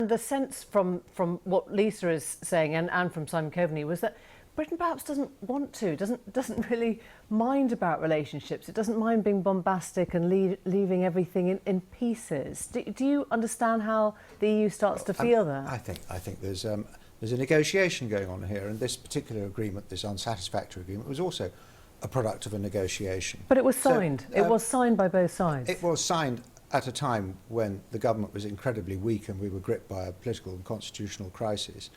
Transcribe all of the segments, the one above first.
the sense from what Lisa is saying and from Simon Coveney was that Britain perhaps doesn't want to, doesn't really mind about relationships. It doesn't mind being bombastic and leaving everything in pieces. Do you understand how the EU starts to feel that? I think there's a negotiation going on here, and this particular agreement, this unsatisfactory agreement, was also a product of a negotiation. But it was signed. It was signed by both sides. It was signed at a time when the government was incredibly weak and we were gripped by a political and constitutional crisis.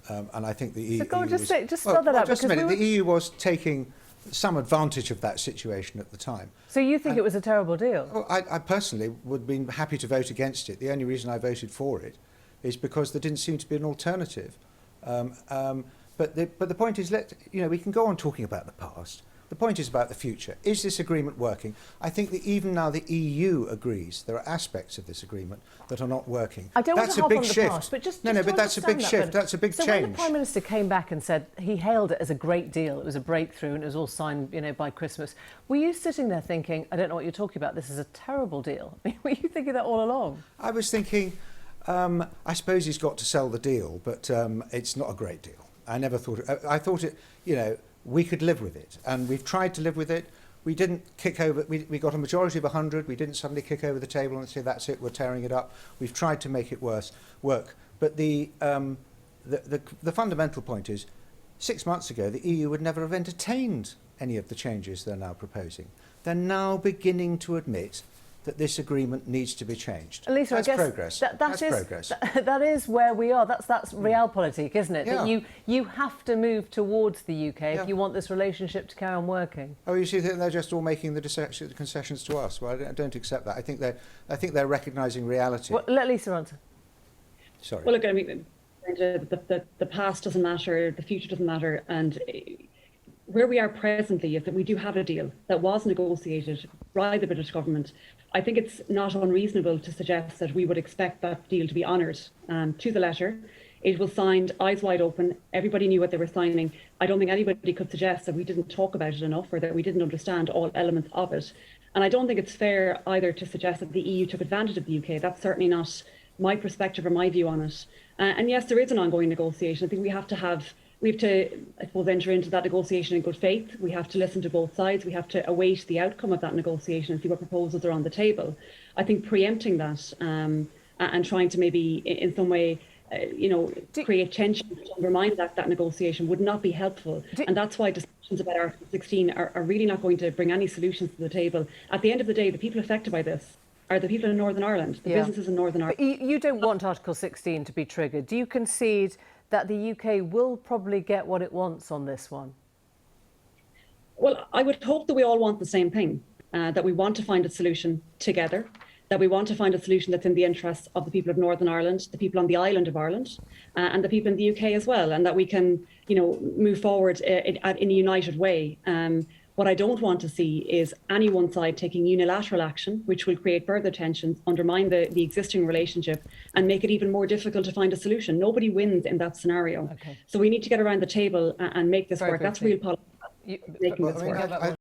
And I think the EU. So go on, just spell that well, out. Just a minute. The EU was taking some advantage of that situation at the time. So you think it was a terrible deal? Well, I personally would have been happy to vote against it. The only reason I voted for it is because there didn't seem to be an alternative. But the point is, we can go on talking about the past. The point is about the future. Is this agreement working? I think that even now the EU agrees there are aspects of this agreement that are not working. I don't that's want to a big shift. Past, but just but that's a big shift. That's a big change. So when the Prime Minister came back and said he hailed it as a great deal, it was a breakthrough and it was all signed, by Christmas, were you sitting there thinking, I don't know what you're talking about, this is a terrible deal? Were you thinking that all along? I was thinking, I suppose he's got to sell the deal, but it's not a great deal. I never thought it. I thought it, we could live with it, and we've tried to live with it. We didn't kick over. We got a majority of 100. We didn't suddenly kick over the table and say that's it. We're tearing it up. We've tried to make it work. But the fundamental point is, 6 months ago the EU would never have entertained any of the changes they're now proposing. They're now beginning to admit that this agreement needs to be changed. Lisa, that's I guess progress. That's progress. That is where we are. That's realpolitik, isn't it? Yeah. That you have to move towards the UK if you want this relationship to carry on working. Oh, you see, they're just all making the concessions to us. Well, I don't accept that. I think they're recognising reality. Well, let Lisa answer. Sorry. Well, look, I mean, the past doesn't matter, the future doesn't matter, and where we are presently is that we do have a deal that was negotiated by the British government. I think it's not unreasonable to suggest that we would expect that deal to be honoured to the letter. It was signed eyes wide open. Everybody knew what they were signing. I don't think anybody could suggest that we didn't talk about it enough or that we didn't understand all elements of it. And I don't think it's fair either to suggest that the EU took advantage of the UK. That's certainly not my perspective or my view on it. And yes, there is an ongoing negotiation. I think we have to, I suppose, enter into that negotiation in good faith. We have to listen to both sides. We have to await the outcome of that negotiation and see what proposals are on the table. I think preempting that and trying to maybe in some way, create tension to undermine that negotiation would not be helpful. And that's why discussions about Article 16 are really not going to bring any solutions to the table. At the end of the day, the people affected by this are the people in Northern Ireland, the businesses in Northern Ireland. But you don't want Article 16 to be triggered. Do you concede that the UK will probably get what it wants on this one? Well, I would hope that we all want the same thing, that we want to find a solution together, that we want to find a solution that's in the interests of the people of Northern Ireland, the people on the island of Ireland, and the people in the UK as well, and that we can, move forward in a united way. What I don't want to see is any one side taking unilateral action, which will create further tensions, undermine the existing relationship, and make it even more difficult to find a solution. Nobody wins in that scenario. Okay. So we need to get around the table and make this work. That's real politics. Making this work.